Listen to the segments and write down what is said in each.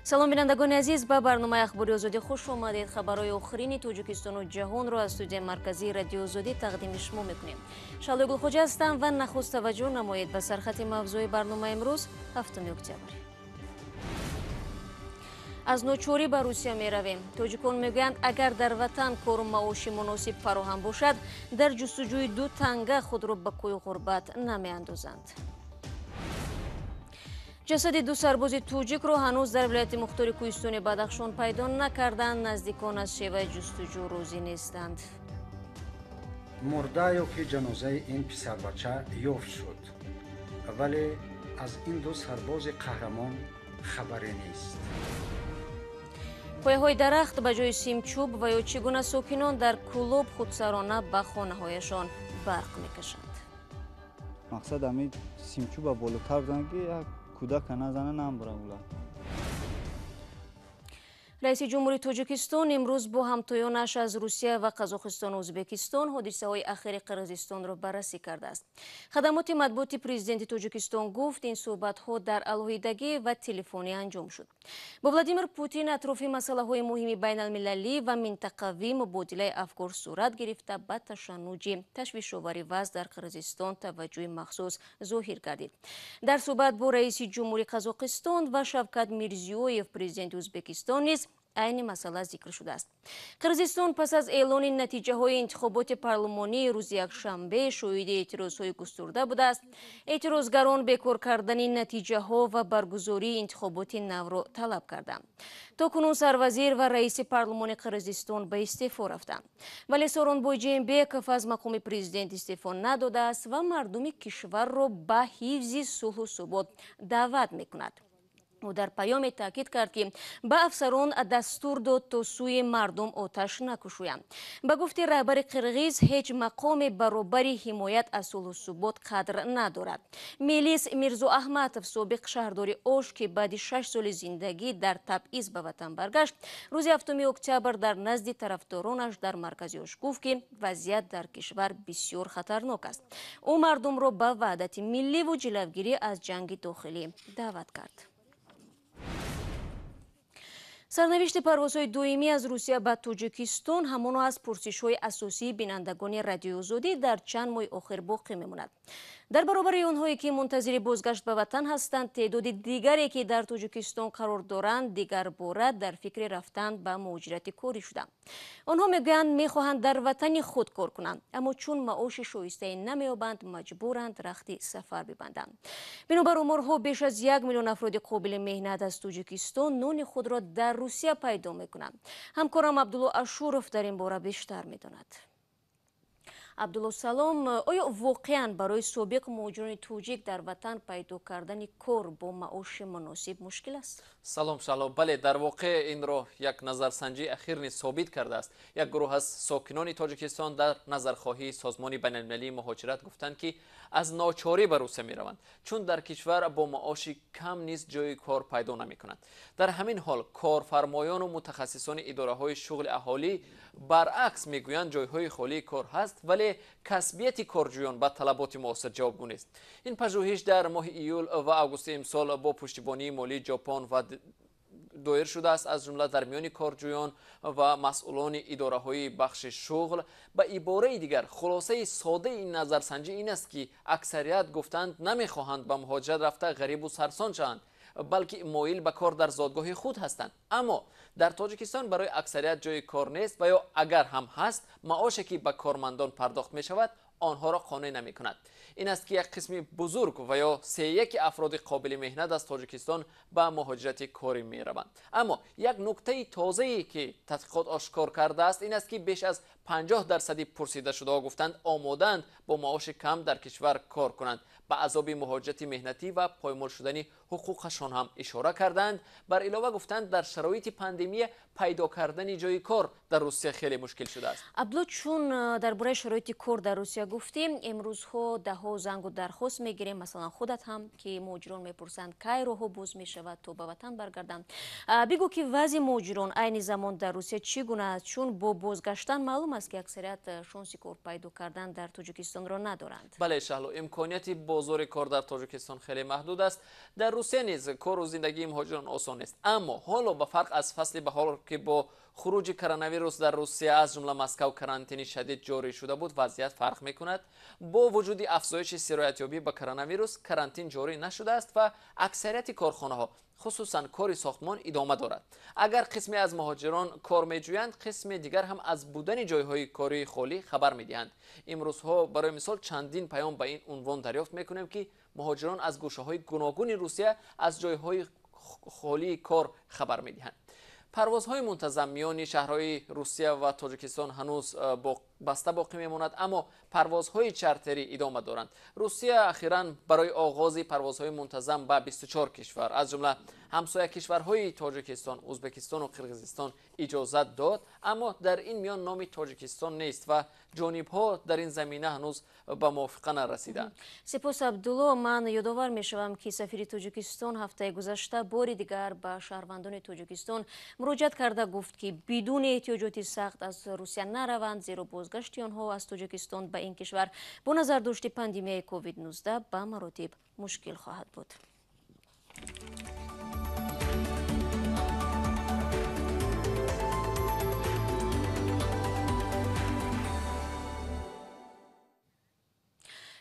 салом бинандагони азиз, ба барномаи ахбори озодӣ хуш омадед. хабарҳои охирини Тоҷикистону ҷаҳонро аз студияи марказии радиои озодӣ тақдими шумо мекунем. Шалои Гулхоҷа ҳастам ва нахуст таваҷҷӯҳ намоед ба сархати мавзӯи барномаи имрӯз 7 октябр. аз ночорӣ ба Русия меравем. Тоҷикон мегӯянд, агар дар ватан кору маоши муносиб фароҳам бошад, дар ҷустуҷӯи ду танга худро ба кӯи ғурбат намеандозанд. ҷасади ду сарбози тоҷикро ҳанӯз дар вилояти мухтори кӯҳистони Бадахшон пайдо накарданд. Наздикон аз шеваи ҷустуҷӯ розӣ нестанд. мурда ё ки ҷанозаи ин писарбача ёфт шуд, вале аз ин ду сарбози қаҳрамон хабаре нест. пояҳои дарахт ба ҷои смичӯб ва ё чӣ гуна сокинон дар Кӯлоб худсарона ба хонаҳояшон барқ мекашанд. мақсад ҳамин смичӯба болотар занги як кӯдака назана намбура. раиси ҷумҳурии Тоҷикистон имрӯз бо ҳамтоёнаш аз Русия ва Қазоқистону Ӯзбекистон ҳодисаҳои ахири Қирғизистонро баррасӣ кардааст. хадамоти матбуоти президенти Тоҷикистон гуфт, ин суҳбатҳо дар алоҳидагӣ ва телефонӣ анҷом шуд. бо Владимир Путин атрофи масъалаҳои муҳими байналмилалӣ ва минтақавӣ мубодилаи афкор сурат гирифта, ба ташаннуҷи ташвишовари вазъ дар Қирғизистон таваҷҷӯҳи махсус зоҳир гардид. дар суҳбат бо раиси ҷумҳурии Қазоқистон ва Шавкат Мирзиёев президенти Ӯзбекистон низ айни масъала зикр шудааст. Қирғизистон пас аз эълони натиҷаҳои интихоботи парлумонии рӯзи якшанбе шоҳиди эътирозҳои густурда будааст. эътирозгарон бекор кардани натиҷаҳо ва баргузории интихоботи навро талаб карданд. токунун сарвазир ва раиси парлумони Қирғизистон ба истеъфо рафтанд. вале Сооронбой Ҷэймбеков аз мақоми президент истеъфо надодааст ва мардуми кишварро ба ҳифзи сулҳу собот даъват мекунад. ӯ дар паёме таъкид кард, ки ба афсарон дастур дод то сӯи мардум оташ накушоянд. ба гуфти раҳбари қирғиз, ҳеҷ мақоми баробари ҳимоят аз сулҳу субот қадр надорад. мелис Мирзо Аҳматов, собиқ шаҳрдори Ош, ки баъди 6 соли зиндагӣ дар табъиз ба ватан баргашт, рӯзи 7 октябр дар назди тарафдоронаш дар маркази Ош гуфт, ки вазъият дар кишвар бисёр хатарнок аст. ӯ мардумро ба ваҳдати милливу ҷилавгирӣ аз ҷанги дохилӣ даъват кард. сарнавишти парвозҳои доимӣ аз Русия ба Тоҷикистон ҳамоно аз пурсишҳои асосии бинандагони радиои озодӣ дар чанд моҳи охир боқӣ мемонад. дар баробари онҳое, ки мунтазири бозгашт ба ватан ҳастанд, теъдоди дигаре, ки дар Тоҷикистон қарор доранд, дигар бора дар фикри рафтан ба муҳоҷирати корӣ шуданд. онҳо мегӯянд, мехоҳанд дар ватани худ кор кунанд, аммо чун маоши шоистаи намеёбанд, маҷбуранд рахти сафар бибанданд. бинобар оморҳо, беш аз 1 миллион афроди қобили меҳнат аз Тоҷикистон нони худро дар Русия пайдо мекунанд. ҳамкорам Абдулло Ашуров дар ин бора бештар медонад. Абдулло, салом. оё воқеан барои собиқ муҳоҷирони тоҷик дар ватан пайдо кардани кор бо маоши муносиб мушкил аст? салом шалом. бале, дар воқеъ инро як назарсанҷии ахир низ собит кардааст. як гурӯҳ аз сокинони Тоҷикистон дар назархоҳии созмони байналмилалии муҳоҷират гуфтанд, ки аз ночорӣ ба Русия мераванд, чун дар кишвар бо маоши кам низ ҷои кор пайдо намекунанд. дар ҳамин ҳол корфармоёну мутахассисони идораҳои шуғли аҳолӣ баръакс мегӯянд, ҷойҳои холии кор ҳаст, вале касбияти корҷӯён ба талаботи муосир ҷавобгӯ нест. ин пажӯҳиш дар моҳи июл ва августи имсол бо пуштибонии молии ҷопон ва доир шудааст, аз ҷумла дар миёни корҷӯён ва масъулони идораҳои бахши шуғл. ба ибораи дигар, хулосаи содаи ин назарсанҷӣ ин аст, ки аксарият гуфтанд намехоҳанд ба муҳоҷират рафта ғарибу сарсон шаванд, балки моил ба кор дар зодгоҳи худ ҳастанд. аммо дар Тоҷикистон барои аксарият ҷои кор нест ва ё агар ҳам ҳаст, маоше ки ба кормандон пардохт мешавад, онҳоро қонеъ намекунад. ин аст ки як қисми бузург ва ё сеяки афроди қобили меҳнат аз Тоҷикистон ба муҳоҷирати корӣ мераванд. аммо як нуктаи тозае, ки тадқиқот ошкор кардааст, ин аст, ки беш аз 50% пурсидашудаҳо гуфтанд омодаанд бо маоши кам дар кишвар кор кунанд. ба азоби муҳоҷирати меҳнатӣ ва поймол шудани ҳуқуқашон ҳам ишора карданд. бар илова гуфтанд, дар шароити пандемия пайдо кардани ҷои кор дар Русия хеле мушкил шудааст. Абдулло, чун дар бораи шароити кор дар Русия гуфтем, имрӯзҳо даҳо зангу дархост мегирем, масалан худат ҳам, ки муҳоҷирон мепурсанд кай роҳҳо боз мешавад то ба ватан баргарданд. бигӯ, ки вазъи муҳоҷирон айни замон дар Русия чӣ гуна аст, чун бо бозгаштан маълум است که اکثریت شانس کار پیدا کردن در تاجیکستان را ندارند. بله شهلو، امکانیت بازار کار در تاجیکستان خیلی محدود است. در روسیه نیز کار و زندگی مهاجران آسان است، اما حالا به فرق از فصل بهار که با خروج کرونا ویروس در روسیه از جمله مسکو کرانتین شدید جاری شده بود، وضعیت فرق میکند. با وجود افزایش سرایتیابی به کرونا ویروس، کرانتین جاری نشده است و اکثریت کارخانه ها خصوصا کار ساختمان ادامه دارد. اگر قسمی از مهاجران کار میجویند، قسم دیگر هم از بودن جایهای کاری خالی خبر میدهند. امروزها برای مثال چندین پیام به این عنوان دریافت میکنیم که مهاجران از گوشه‌های گوناگون روسیه از جایهای خالی کار خبر میدهند. پروازهای منتظم میان شهرهای روسیه و تاجیکستان هنوز بسته باقی میماند، اما پروازهای چارتری ادامه دارند. روسیه اخیراً برای آغاز پروازهای منتظم به 24 کشور از جمله همسایه کشورهای تاجیکستان، ازبکستان و قرقیزستان اجازت داد، اما در این میان نام تاجیکستان نیست و جانبها در این زمینه هنوز به موافقه نرسیدند. سپاس عبدالله. من یادآور میشوم که سفیر تاجیکستان هفته گذشته بار دیگر به شهروندان تاجیکستان مراجعت کرده گفت که بدون احتیاجات سخت از روسیه نروند، زیرا بازگشت آنها از تاجیکستان به این کشور با نظر داشت پاندمیای کووید 19 به مراتب مشکل خواهد بود.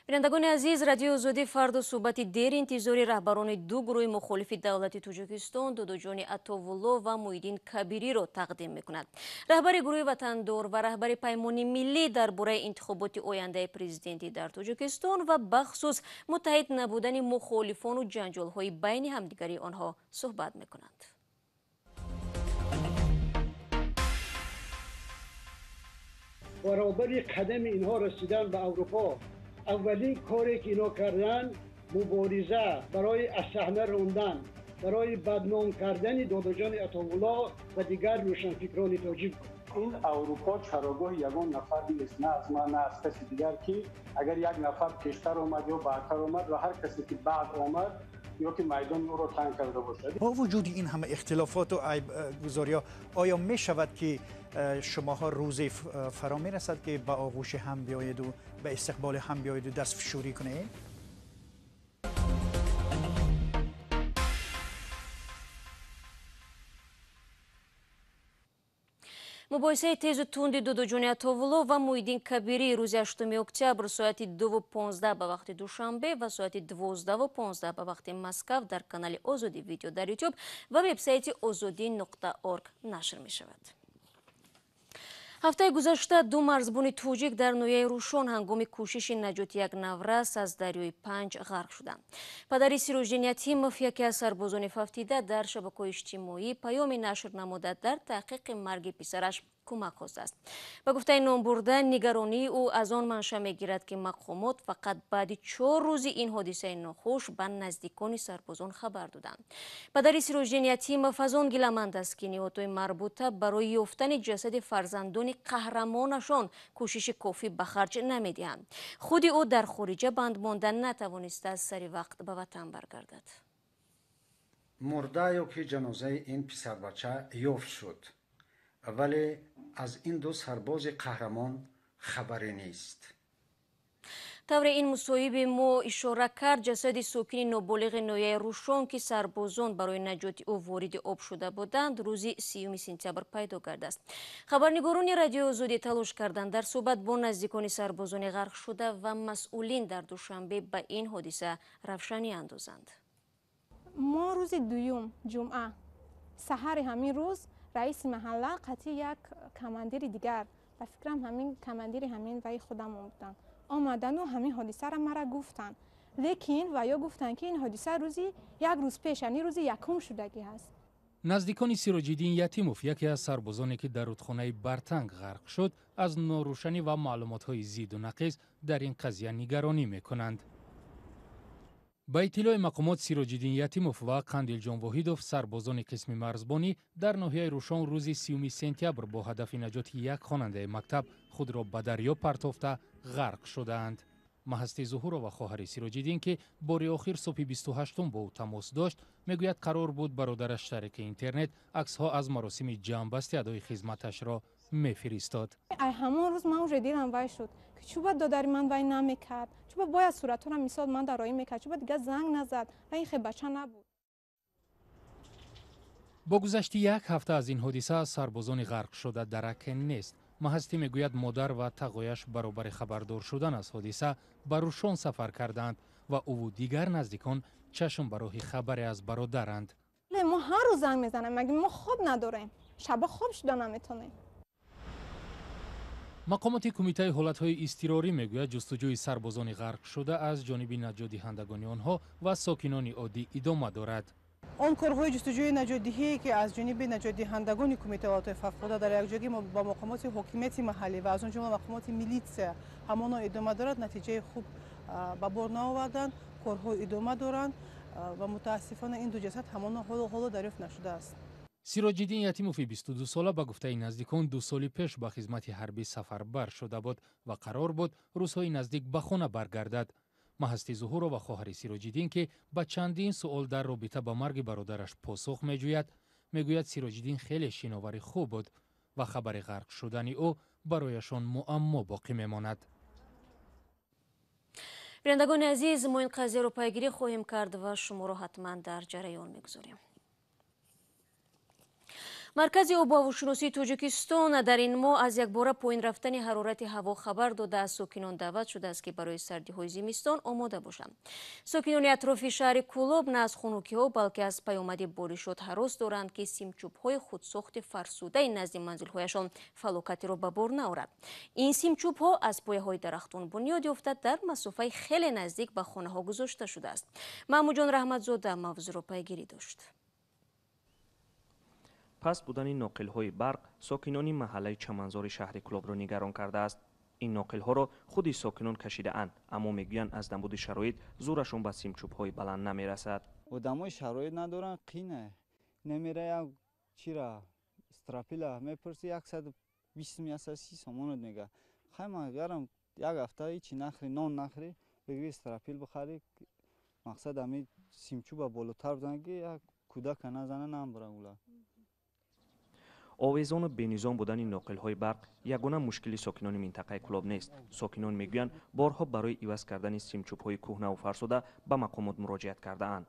بینندگان عزیز، رادیو آزادی فردا صحبت دیر انتظاری رهبران دو گروه مخالف دولت تاجیکستان دودوجان عطاءالله و محیدین کبیری را تقدیم میکند. رهبر گروه وطندار و رهبر پیمان ملی درباره انتخابات آینده پرزیدنتی در تاجیکستان و بخصوص متحد نبودن مخالفان و جنجال های بین همدیگری آنها صحبت میکنند. برابر قدم اینها رسیدن به اروپا، اولین کاری که اینا کردن مبارزه برای از صحنه راندن، برای بدنام کردن داداجان عطاءالله و دیگر روشنفکران تاجیک. این اروپا چراگاه یگان نفر نیست، نه از ما نه از کسی دیگر، که اگر یک نفر پیشتر آمد یا بعدتر آمد و هر کسی که بعد آمد یا که میدان او را تنگ کرده باشد. با وجود این همه اختلافات و عیب گذاری‌ها، آیا می شود که شماها روزی فرا می رسد که به آغوش هم بیایید و به استقبال هم بیایید و دست فشوری کنید؟ مباحثه تیز و تند دودوجان عطاءالله و محیدین کبیری روز 8 اکتبر ساعت 2:15 به وقت دوشنبه و ساعت 12:15 به وقت مسکو در کانال آزادی ویدیو در یوتیوب و وبسایت azodi.org نشر می شود. هفته گذشته دو مرزبان توجیک در نویه روشن هنگام کوشش نجات یک نورس از دریای پنج غرق شدند. پدری سیروژدین یتیموف یکی از سربازان فوتیده در شبکه‌های اجتماعی پیامی نشر نموده در تحقیق مرگ پسرش کمک خواسته است. به گفته نام برده، نگرانی او از آن منشأ میگیرد که مقامات فقط بعد 4 روز این حادثه ناخوش به نزدیکان سربازان خبر دادند. پدری سیروژدین یتیموف از آن گیله‌مند است که نهادهای مربوطه برای یافتن جسد فرزندان قهرمانشان کوشش کافی به خرج نمیدهند. خود او در خارج بند ماندن نتوانسته از سری وقت به وطن برگردد. مرده یا که جنازه این پسر بچه یافت شد، ولی از این دو سرباز قهرمان خبری نیست. طور این مصاحبه ما اشاره کرد جسد ساکن نابالغ نویه روشن که سربازان برای نجات او وارد آب شده بودند روز 30 سپتامبر پیدا کرده است. خبرنگاران رادیو آزادی تلاش کردند در صحبت با نزدیکان سربازان غرق شده و مسئولین در دوشنبه به این حادثه روشنی اندازند. ما روز دوم جمعه سحر همین روز رئیس محله قطعی یک کماندیر دیگر و فکرم همین کماندیر همین وی خودم بودن آمدن و همین حادثه را مرا گفتن، لیکن و یا گفتن که این حادثه روزی یک روز پیش یعنی روز یکم شدگی هست. نزدیکان سیروژدین یتیموف یکی از سربازانی که در رودخانه برتنگ غرق شد از ناروشنی و معلومات‌های زید و نقیض در این قضیه نگرانی می‌کنند. با اطلاع مقامات سیروژدین یتیموف و قندیل جان واحدوف سربازان قسم مرزبانی در ناحیه روشن روز 30 سپتامبر با هدف نجات یک خواننده مکتب خود را به دریا پرتافته غرق شدند. محض ظهور و خواهر سیروژدین که بار آخر صبح 28 با او تماس داشت میگوید قرار بود برادرش شریک اینترنت عکس‌ها از مراسم جمع‌بستی ادای خدمتش را میفرستاد. همون روز من уже دیدم وای شد که چوبا دادری من وای نمیکرد، چوبا باید صورت رو مثال من درایی میکرد، چوبا دیگه زنگ نزد و این خیلی بچه نبود. با گذشت یک هفته از این حادثه سربازان غرق شده درک نیست. محستی میگوید مادر و تقایش برابر خبردار شدن از حادثه بروشان سفر کردند و او و دیگر نزدیکان چشم برای خبر از برادرند. ما هر روز زنگ میزنیم، مگه ما خواب نداریم؟ شب خواب شده نمیتونیم. مقامات کمیته حالتهای اضطراری میگوید جستجوی سربازان غرق شده از جانب نجات دهندگان آنها و ساکنان عادی ادامه دارد. آن کارهای جستجوی نجات‌دهی که از جانب نجات دهندگان کمیته حالات فوق‌العاده در یک جایی با مقامات حکومت محلی و از اون جمله مقامات میلیتسیا همانا ادامه دارد، نتیجه خوب به بار نیاوردند، کارها ادامه دارند و متاسفانه این دو جسد همانا حالا دریافت نشده است. سیراج‌الدین یتیموفی 22 ساله به گفته نزدیکان 2 سال پیش به خدمت حربی سفربر شده بود و قرار بود روزهای نزدیک به خانه برگردد. محستی ظهور و خواهر سیراج‌الدین که با چندین سوال در رابطه با مرگ برادرش پاسخ میگوید سیراج‌الدین خیلی شناور خوب بود و خبر غرق شدن او برایشان معما باقی میماند. بینندگان عزیز، ما این قضیه رو پیگیری خواهیم کرد و شما را حتما در جریان میگذاریم. مرکزی آب و هواشناسی تاجیکستان در این ماه از یک باره پایین رفتن حرارت هوا خبر داده از ساکنان دعوت شده است که برای سردی‌های زمستان آماده باشند. ساکنان اطراف شهر کۆلоб نه از خنکی‌ها بلکه از پیامد بارشات هراس دارند که سمچوب‌های خودساخت فرسوده نزد منزل‌هایشان فلاکتی را به بار نیاورد. این سمچوب‌ها از پایه‌های درختان بنیاد یافته در مسافه خیلی نزدیک به خانه‌ها گذاشته شده است. محمود جان رحمتزاده موضوع را پیگیری داشت. پس بودن ناقل‌های برق ساکنان محله چمنزار شهر کۆلоб را نگران کرده است. این ناقل‌ها را خود ساکنان کشیده اند، اما میگویند از نبود شرایط زورشون به سمچوب‌های بلند نمیرسد. آدمای شرایط ندارن، قینه نمیره. یک چیرا استراپیلا میپرسی 120 130 سامانت میگه. خیلی گرم یک هفته هیچی نخری، نان نخری، بگیری استراپیل بخری. مقصد همین سمچوب بالاتر بزنگی یک کودک نزنه نمیبره اولا. آویزان و بینظام بودن ناقل‌های برق یگانه مشکلی ساکنان منطقه کۆلоб نیست. ساکنان میگویند بارها برای عوض کردن سمچوب‌های کهنه و فرسوده به مقامات مراجعت کرده اند.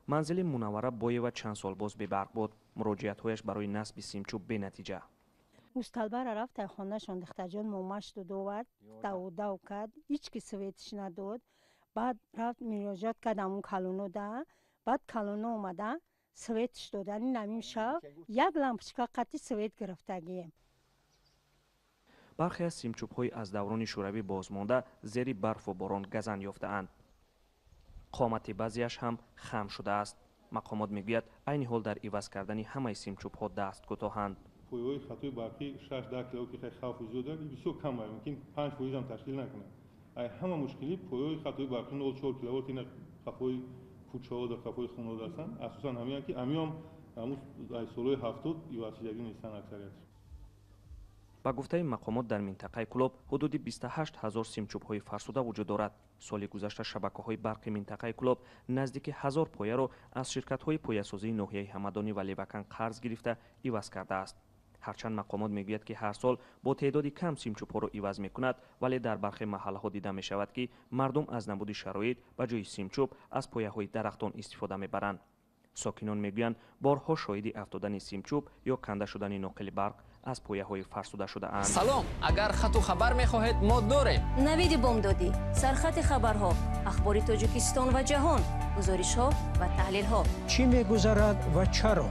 منزل منوره بای و چند سال باز به برق بود. مراجعت‌هایش برای نصب سمچوب به نتیجه. مستلبر رفت خانه‌شان دخترجان ماماش دو ورد دو کرد، هیچ کی سویتش نداد. بعد رفت مراجعت کرد همون کالونو ده، بعد کالونو اومده سویتش دادن. نمیم شب یک لامپچکا قطعی سویت گرفتگیم. برخی از سمچوب‌های از دوران شوروی بازمانده زیر برف و باران گزن یافته اند. قامت بعضیش هم خم شده است. مقامات میگوید عین حال در عوض کردن همه سمچوب‌ها دست کوتاهند. پایه‌های خطای برقی 6-10 کیلو که خیلی خوف وجود داره، بسیار کم است، ممکن 5 پایه هم تشکیل نکنه. همه مشکلی پایه‌های خطای برقی 0.4 کیلووات این خفای کوچه‌ها و خفای خانواده هستند. اساساً همین که همون سال‌های 70 عوض شدگی نیستن اکثریت. با گفته مقامات در منطقه کۆلоб حدود 28,000 سمچوب‌های فرسوده وجود دارد. سال گذشته شبکه‌های برقی منطقه کۆلоб نزدیک 1000 پایه را از شرکت‌های پایه‌سازی ناحیه همدانی و لیوکن قرض گرفته عوض کرده است. هرچند مقامات میگوید که هر سال با تعدادی کم سمچوب‌ها را عوض می‌کند، ولی در برخی محله‌ها دیده می‌شود که مردم از نبود شرایط به جای سمچوب از پایه‌های درختان استفاده می‌برند. ساکنان میگویند بارها شاهد افتادن سمچوب یا کنده شدن ناقل برق از پایه‌های فرسوده شده اند. سلام، اگر خط و خبر می‌خواهید ما داریم. نوید بامدادی، سرخط خبرها، اخباری تاجیکستان و جهان، گزارش‌ها و تحلیل‌ها. چی می‌گذرد و چرا؟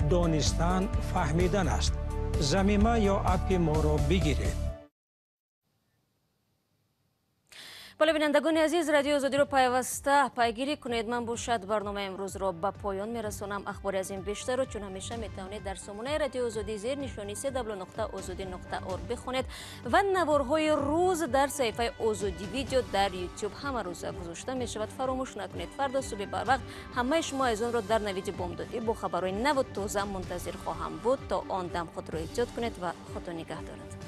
دانستن فهمیدن است. زمینه یا اپ ما را بگیرید. بله بینندگان عزیز، رادیو آزادی رو پیوسته پیگیری کنید. من باشد برنامه امروز را به پایان میرسانم. اخبار از این بیشتر رو چون همیشه میتوانید در سامانه رادیو آزادی زیر نشانی www.azadi.org بخونید و نوارهای روز در صفحه آزادی ویدیو در یوتیوب همه روز گذاشته می شود. فراموش نکنید فردا صبح بر وقت همه شما از آن را در نوید بامدادی با خبرهای نو و تازه منتظر خواهم بود. تا آن دم خود را ایجاد کنید و خدا نگهدارد.